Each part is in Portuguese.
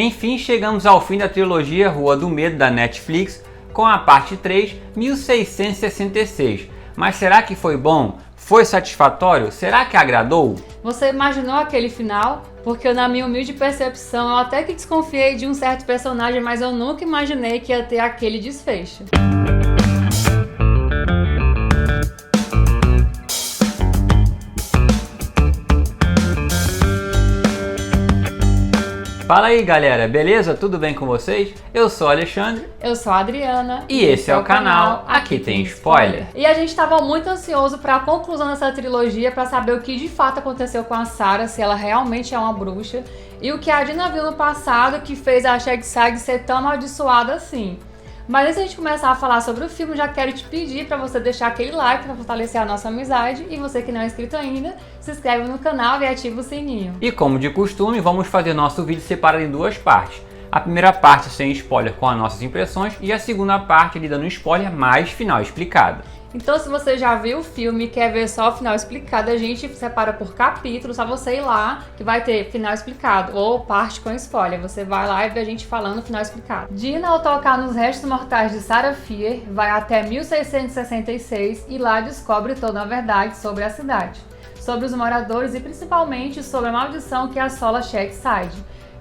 Enfim, chegamos ao fim da trilogia Rua do Medo da Netflix com a parte 3, 1666. Mas será que foi bom? Foi satisfatório? Será que agradou? Você imaginou aquele final? Porque na minha humilde percepção, eu até que desconfiei de um certo personagem, mas eu nunca imaginei que ia ter aquele desfecho. Fala aí galera, beleza? Tudo bem com vocês? Eu sou o Alexandre. Eu sou a Adriana. E esse é o canal Aqui Tem Spoiler. E a gente estava muito ansioso para a conclusão dessa trilogia, para saber o que de fato aconteceu com a Sarah, se ela realmente é uma bruxa, e o que a Dina viu no passado que fez a Shag-Sag ser tão amaldiçoada assim. Mas antes de a gente começar a falar sobre o filme, já quero te pedir para você deixar aquele like para fortalecer a nossa amizade. E você que não é inscrito ainda, se inscreve no canal e ativa o sininho. E como de costume, vamos fazer nosso vídeo separado em duas partes. A primeira parte sem spoiler com as nossas impressões e a segunda parte ali dando spoiler mais final explicado. Então se você já viu o filme e quer ver só o final explicado, a gente separa por capítulo, só você ir lá que vai ter final explicado ou parte com spoiler. Você vai lá e vê a gente falando o final explicado. Dina, ao tocar nos restos mortais de Sarah Fier, vai até 1666 e lá descobre toda a verdade sobre a cidade, sobre os moradores e principalmente sobre a maldição que assola Shag-Sag.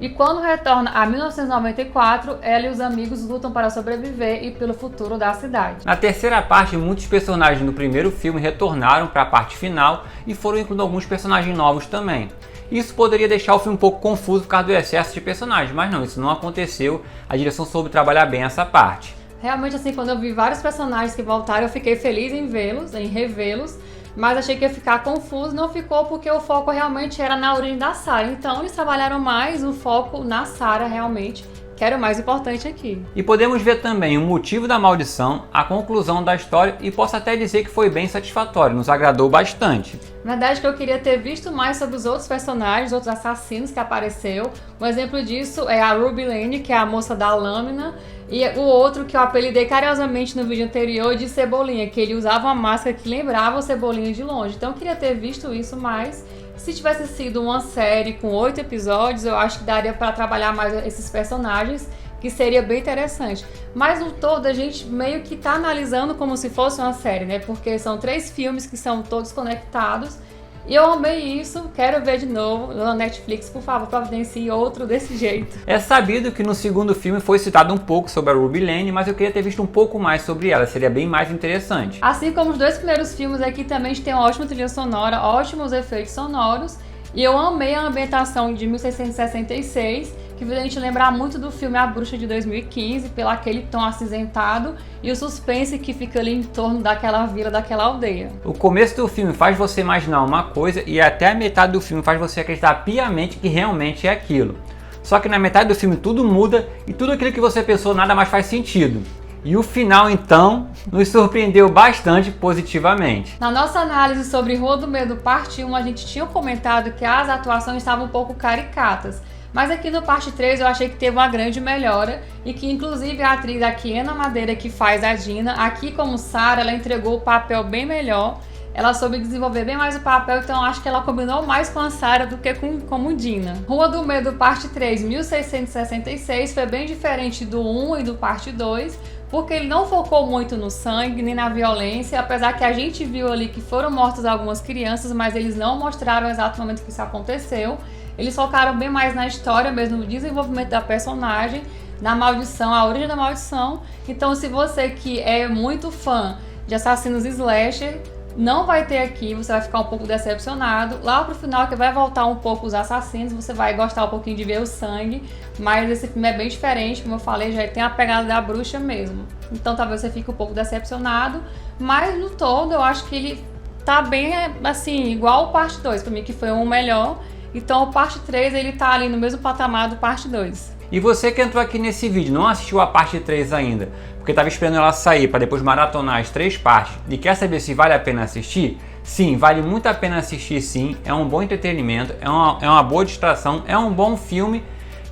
E quando retorna a 1994, ela e os amigos lutam para sobreviver e pelo futuro da cidade. Na terceira parte, muitos personagens do primeiro filme retornaram para a parte final e foram incluindo alguns personagens novos também. Isso poderia deixar o filme um pouco confuso por causa do excesso de personagens, mas não, isso não aconteceu. A direção soube trabalhar bem essa parte. Realmente, assim, quando eu vi vários personagens que voltaram, eu fiquei feliz em vê-los, em revê-los. Mas achei que ia ficar confuso, não ficou porque o foco realmente era na origem da Sarah. Então eles trabalharam mais o foco na Sarah realmente, que era o mais importante aqui. E podemos ver também o motivo da maldição, a conclusão da história e posso até dizer que foi bem satisfatório, nos agradou bastante. Na verdade que eu queria ter visto mais sobre os outros personagens, outros assassinos que apareceu. Um exemplo disso é a Ruby Lane, que é a moça da lâmina, e o outro que eu apelidei carinhosamente no vídeo anterior de Cebolinha, que ele usava uma máscara que lembrava o Cebolinha de longe. Então eu queria ter visto isso mais. Se tivesse sido uma série com 8 episódios, eu acho que daria para trabalhar mais esses personagens, que seria bem interessante. Mas no todo a gente meio que tá analisando como se fosse uma série, né? Porque são 3 filmes que são todos conectados. E eu amei isso, quero ver de novo na Netflix, por favor, providencie outro desse jeito. É sabido que no segundo filme foi citado um pouco sobre a Ruby Lane, mas eu queria ter visto um pouco mais sobre ela, seria bem mais interessante. Assim como os 2 primeiros filmes aqui também tem uma ótima trilha sonora, ótimos efeitos sonoros, e eu amei a ambientação de 1666, que fez a gente lembrar muito do filme A Bruxa de 2015, pelo aquele tom acinzentado e o suspense que fica ali em torno daquela vila, daquela aldeia. O começo do filme faz você imaginar uma coisa e até a metade do filme faz você acreditar piamente que realmente é aquilo. Só que na metade do filme tudo muda e tudo aquilo que você pensou nada mais faz sentido. E o final, então, nos surpreendeu bastante positivamente. Na nossa análise sobre Rua do Medo parte 1, a gente tinha comentado que as atuações estavam um pouco caricatas. Mas aqui no parte 3 eu achei que teve uma grande melhora e que inclusive a atriz aqui, Ana Madeira, que faz a Dina, aqui como Sarah, ela entregou o papel bem melhor. Ela soube desenvolver bem mais o papel, então acho que ela combinou mais com a Sarah do que como Dina. Rua do Medo parte 3, 1666, foi bem diferente do 1 e do parte 2, porque ele não focou muito no sangue nem na violência, apesar que a gente viu ali que foram mortas algumas crianças, mas eles não mostraram o exato momento que isso aconteceu. Eles focaram bem mais na história mesmo, no desenvolvimento da personagem, na maldição, a origem da maldição. Então se você que é muito fã de assassinos slasher, não vai ter aqui, você vai ficar um pouco decepcionado. Lá pro final que vai voltar um pouco os assassinos, você vai gostar um pouquinho de ver o sangue, mas esse filme é bem diferente, como eu falei, já tem a pegada da bruxa mesmo. Então talvez você fique um pouco decepcionado, mas no todo eu acho que ele tá bem, assim, igual o parte 2, pra mim que foi um melhor. Então o parte 3 ele tá ali no mesmo patamar do parte 2. E você que entrou aqui nesse vídeo não assistiu a parte 3 ainda, porque estava esperando ela sair para depois maratonar as 3 partes e quer saber se vale a pena assistir? Sim, vale muito a pena assistir sim, é um bom entretenimento, é uma boa distração, é um bom filme.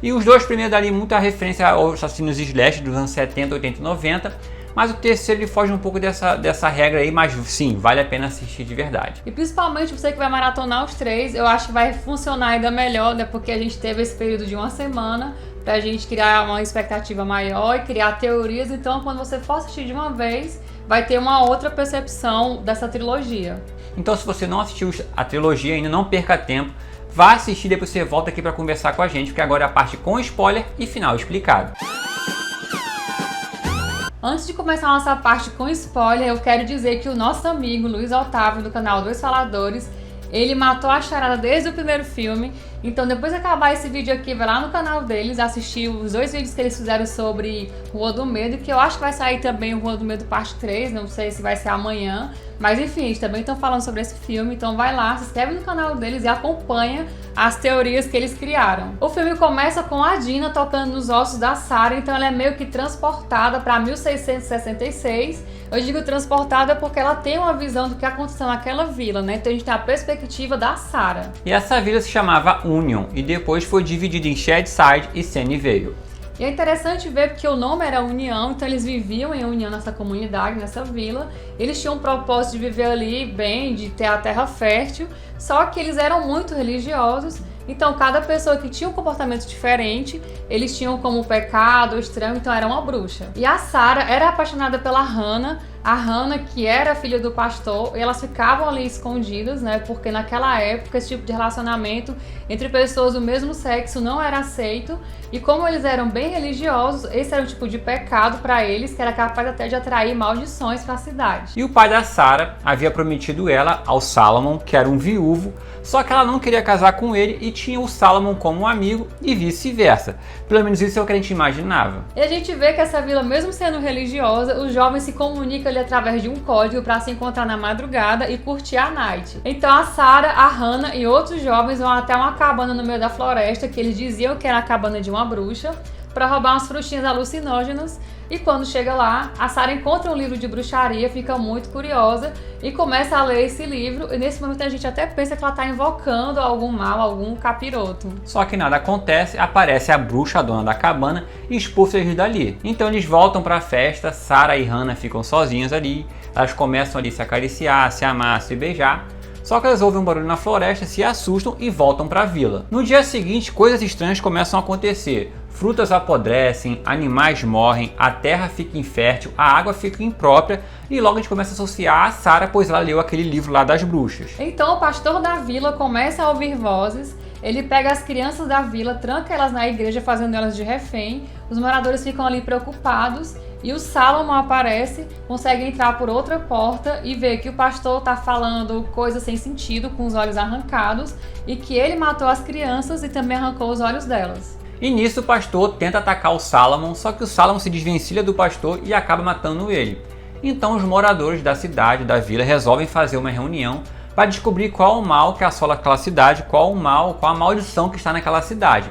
E os 2 primeiros dali muita referência aos assassinos slash dos anos 70, 80 e 90. Mas o terceiro ele foge um pouco dessa regra aí, mas sim, vale a pena assistir de verdade. E principalmente você que vai maratonar os 3, eu acho que vai funcionar ainda melhor, né? Porque a gente teve esse período de uma semana pra gente criar uma expectativa maior e criar teorias. Então, quando você for assistir de uma vez, vai ter uma outra percepção dessa trilogia. Então, se você não assistiu a trilogia ainda, não perca tempo. Vá assistir, depois você volta aqui para conversar com a gente, porque agora é a parte com spoiler e final explicado. Antes de começar a nossa parte com spoiler, eu quero dizer que o nosso amigo Luiz Otávio, do canal Dois Faladores, ele matou a charada desde o primeiro filme. Então, depois de acabar esse vídeo aqui, vai lá no canal deles, assistir os 2 vídeos que eles fizeram sobre Rua do Medo, que eu acho que vai sair também o Rua do Medo parte 3, não sei se vai ser amanhã. Mas enfim, eles também estão falando sobre esse filme, então vai lá, se inscreve no canal deles e acompanha as teorias que eles criaram. O filme começa com a Dina tocando nos ossos da Sarah, então ela é meio que transportada para 1666. Eu digo transportada porque ela tem uma visão do que aconteceu naquela vila, né? Então a gente tem a perspectiva da Sarah. E essa vila se chamava Union e depois foi dividida em Shadyside e Sunnyvale. E é interessante ver porque o nome era União, então eles viviam em união nessa comunidade, nessa vila. Eles tinham um propósito de viver ali bem, de ter a terra fértil, só que eles eram muito religiosos. Então, cada pessoa que tinha um comportamento diferente, eles tinham como pecado, estranho, então era uma bruxa. E a Sarah era apaixonada pela Hannah, a Hannah, que era filha do pastor, e elas ficavam ali escondidas, né? Porque naquela época esse tipo de relacionamento entre pessoas do mesmo sexo não era aceito. E como eles eram bem religiosos, esse era um tipo de pecado para eles, que era capaz até de atrair maldições para a cidade. E o pai da Sarah havia prometido ela ao Salomon, que era um viúvo, só que ela não queria casar com ele e tinha o Salomon como um amigo e vice-versa. Pelo menos isso é o que a gente imaginava. E a gente vê que essa vila, mesmo sendo religiosa, os jovens se comunicam ali através de um código para se encontrar na madrugada e curtir a night. Então a Sarah, a Hannah e outros jovens vão até uma cabana no meio da floresta, que eles diziam que era a cabana de uma bruxa, para roubar umas frutinhas alucinógenas. E quando chega lá, a Sarah encontra um livro de bruxaria, fica muito curiosa e começa a ler esse livro. E nesse momento a gente até pensa que ela está invocando algum mal, algum capiroto. Só que nada acontece, aparece a bruxa, a dona da cabana, e expulsa eles dali. Então eles voltam para a festa, Sarah e Hannah ficam sozinhas ali, elas começam ali a se acariciar, se amar, se beijar. Só que elas ouvem um barulho na floresta, se assustam e voltam para a vila. No dia seguinte, coisas estranhas começam a acontecer. Frutas apodrecem, animais morrem, a terra fica infértil, a água fica imprópria e logo a gente começa a associar a Sarah, pois ela leu aquele livro lá das bruxas. Então o pastor da vila começa a ouvir vozes, ele pega as crianças da vila, tranca elas na igreja fazendo elas de refém, os moradores ficam ali preocupados e o Salomon aparece, consegue entrar por outra porta e vê que o pastor está falando coisas sem sentido, com os olhos arrancados, e que ele matou as crianças e também arrancou os olhos delas. E nisso o pastor tenta atacar o Salomon, só que o Salomon se desvencilha do pastor e acaba matando ele. Então os moradores da cidade, da vila, resolvem fazer uma reunião para descobrir qual o mal que assola aquela cidade, qual a maldição que está naquela cidade.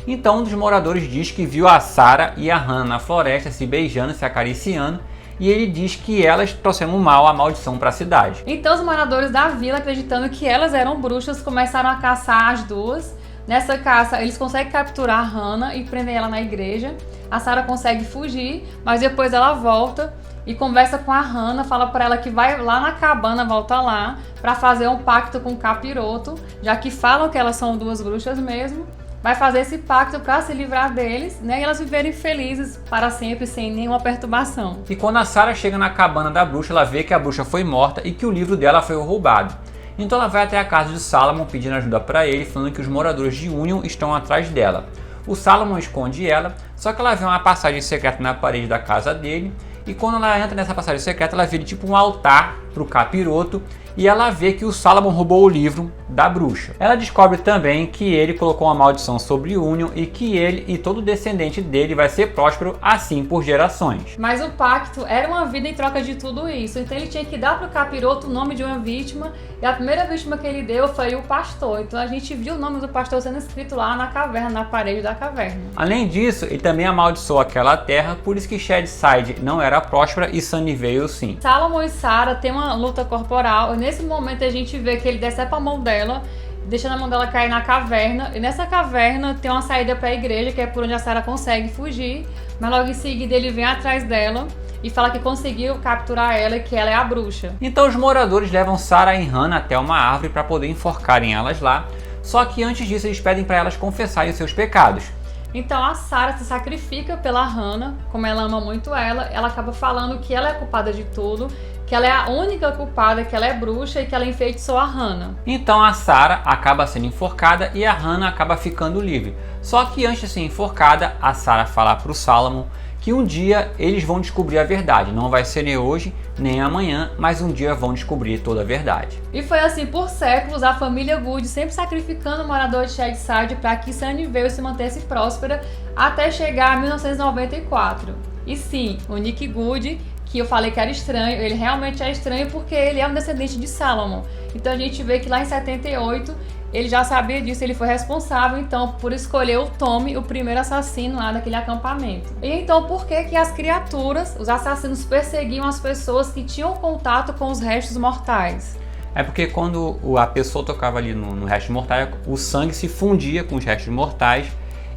Então um dos moradores diz que viu a Sarah e a Hannah na floresta se beijando, se acariciando, e ele diz que elas trouxeram o mal, a maldição para a cidade. Então os moradores da vila, acreditando que elas eram bruxas, começaram a caçar as duas. Nessa caça, eles conseguem capturar a Hannah e prender ela na igreja. A Sarah consegue fugir, mas depois ela volta e conversa com a Hannah, fala para ela que vai lá na cabana, volta lá, para fazer um pacto com o capiroto, já que falam que elas são duas bruxas mesmo. Vai fazer esse pacto para se livrar deles, né? E elas viverem felizes para sempre, sem nenhuma perturbação. E quando a Sarah chega na cabana da bruxa, ela vê que a bruxa foi morta e que o livro dela foi roubado. Então ela vai até a casa de Salomon pedindo ajuda para ele, falando que os moradores de Union estão atrás dela. O Salomon esconde ela, só que ela vê uma passagem secreta na parede da casa dele, e quando ela entra nessa passagem secreta, ela vê tipo um altar para o capiroto, e ela vê que o Salomon roubou o livro da bruxa. Ela descobre também que ele colocou uma maldição sobre Union e que ele e todo descendente dele vai ser próspero assim por gerações. Mas o pacto era uma vida em troca de tudo isso, então ele tinha que dar para o capiroto o nome de uma vítima, e a primeira vítima que ele deu foi o pastor. Então a gente viu o nome do pastor sendo escrito lá na caverna, na parede da caverna. Além disso, ele também amaldiçoou aquela terra, por isso que Shadyside não era próspera e Sunnyvale sim. Salomon e Sarah têm uma luta corporal, e nesse momento a gente vê que ele decepa a mão dela, deixando a mão dela cair na caverna, e nessa caverna tem uma saída para a igreja, que é por onde a Sarah consegue fugir, mas logo em seguida ele vem atrás dela e fala que conseguiu capturar ela e que ela é a bruxa. Então os moradores levam Sarah e Hannah até uma árvore para poder enforcarem elas lá, só que antes disso eles pedem para elas confessarem os seus pecados. Então a Sarah se sacrifica pela Hannah, como ela ama muito ela acaba falando que ela é culpada de tudo, que ela é a única culpada, que ela é bruxa e que ela enfeitiçou a Hannah. Então a Sarah acaba sendo enforcada e a Hannah acaba ficando livre. Só que antes de ser enforcada, a Sarah fala para o Salomon que um dia eles vão descobrir a verdade. Não vai ser nem hoje, nem amanhã, mas um dia vão descobrir toda a verdade. E foi assim por séculos, a família Good sempre sacrificando o morador de Shadyside para que Sunnyvale se mantesse próspera até chegar a 1994. E sim, o Nick Good, que eu falei que era estranho, ele realmente é estranho porque ele é um descendente de Salomon. Então a gente vê que lá em 78 ele já sabia disso, ele foi responsável então por escolher o Tommy, o primeiro assassino lá daquele acampamento. E então por que as criaturas, os assassinos, perseguiam as pessoas que tinham contato com os restos mortais? É porque quando a pessoa tocava ali no resto mortal, o sangue se fundia com os restos mortais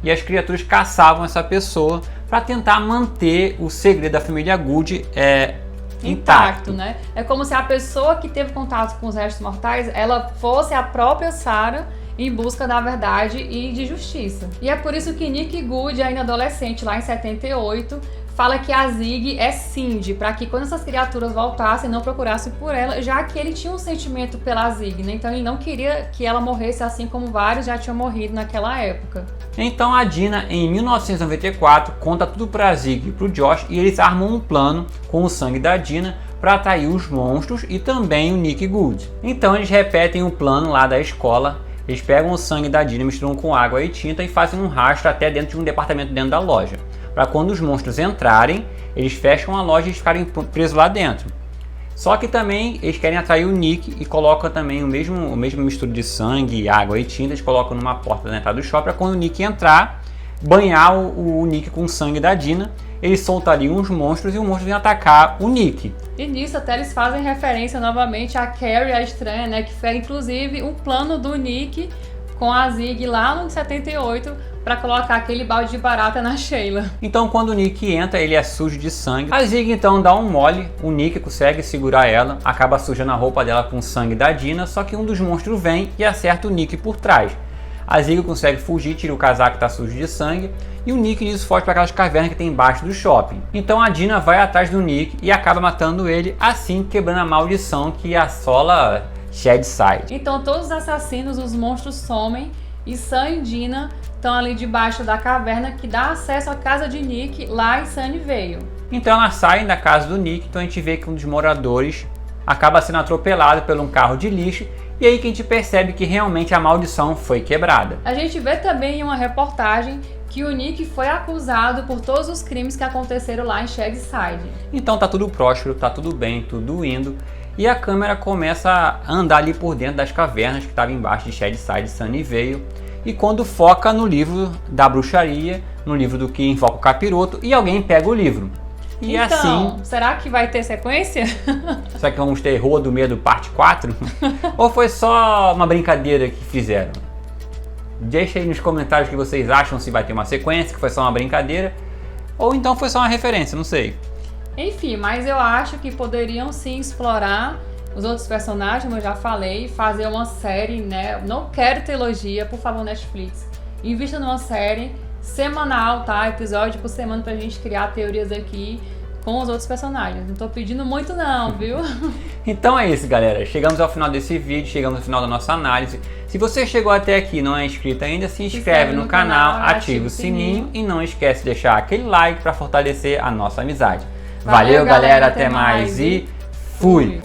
e as criaturas caçavam essa pessoa para tentar manter o segredo da família Good intacto, né? É como se a pessoa que teve contato com os restos mortais, ela fosse a própria Sarah em busca da verdade e de justiça. E é por isso que Nick Good, ainda adolescente, lá em 78, fala que a Zig é Cindy, para que quando essas criaturas voltassem, não procurassem por ela, já que ele tinha um sentimento pela Zig, né? Então ele não queria que ela morresse assim como vários já tinham morrido naquela época. Então a Dina, em 1994, conta tudo pra Zig e pro Josh e eles armam um plano com o sangue da Dina para atrair os monstros e também o Nick Good. Então eles repetem o plano lá da escola, eles pegam o sangue da Dina, misturam com água e tinta e fazem um rastro até dentro de um departamento dentro da loja. Para quando os monstros entrarem, eles fecham a loja e ficarem presos lá dentro. Só que também eles querem atrair o Nick e colocam também o mesmo mistura de sangue, água e tinta, eles colocam numa porta da entrada do shopping para quando o Nick entrar, banhar o Nick com o sangue da Dina, eles soltariam os monstros e o monstro vem atacar o Nick. E nisso até eles fazem referência novamente a Carrie, a estranha, né, que foi inclusive um plano do Nick com a Zig lá no 78 para colocar aquele balde de barata na Sheila. Então quando o Nick entra, ele é sujo de sangue. A Zig então dá um mole, o Nick consegue segurar ela, acaba sujando a roupa dela com o sangue da Dina, só que um dos monstros vem e acerta o Nick por trás. A Zig consegue fugir, tira o casaco que está sujo de sangue, e o Nick nisso foge para aquelas cavernas que tem embaixo do shopping. Então a Dina vai atrás do Nick e acaba matando ele, assim quebrando a maldição que assola Shadyside. Então todos os assassinos, os monstros somem e Sam e Dina estão ali debaixo da caverna que dá acesso à casa de Nick lá em Sunnyvale. Então elas saem da casa do Nick, então a gente vê que um dos moradores acaba sendo atropelado por um carro de lixo e aí que a gente percebe que realmente a maldição foi quebrada. A gente vê também em uma reportagem que o Nick foi acusado por todos os crimes que aconteceram lá em Shadyside. Então tá tudo próspero, tá tudo bem, tudo indo. E a câmera começa a andar ali por dentro das cavernas que estavam embaixo de Shadyside, Sunnyvale. E quando foca no livro da bruxaria, no livro do que invoca o capiroto, e alguém pega o livro. E então, assim, será que vai ter sequência? Será que vamos ter Rua do Medo parte 4? Ou foi só uma brincadeira que fizeram? Deixa aí nos comentários o que vocês acham, se vai ter uma sequência, que foi só uma brincadeira, ou então foi só uma referência, não sei. Enfim, mas eu acho que poderiam sim explorar os outros personagens, como eu já falei, fazer uma série, né? Não quero trilogia, por favor, Netflix. Invista numa série semanal, tá? Episódio por semana pra gente criar teorias aqui com os outros personagens. Não tô pedindo muito não, viu? Então é isso, galera. Chegamos ao final desse vídeo, chegamos ao final da nossa análise. Se você chegou até aqui e não é inscrito ainda, se inscreve no canal, ativa o sininho e não esquece de deixar aquele like para fortalecer a nossa amizade. Valeu, galera, até mais e fui!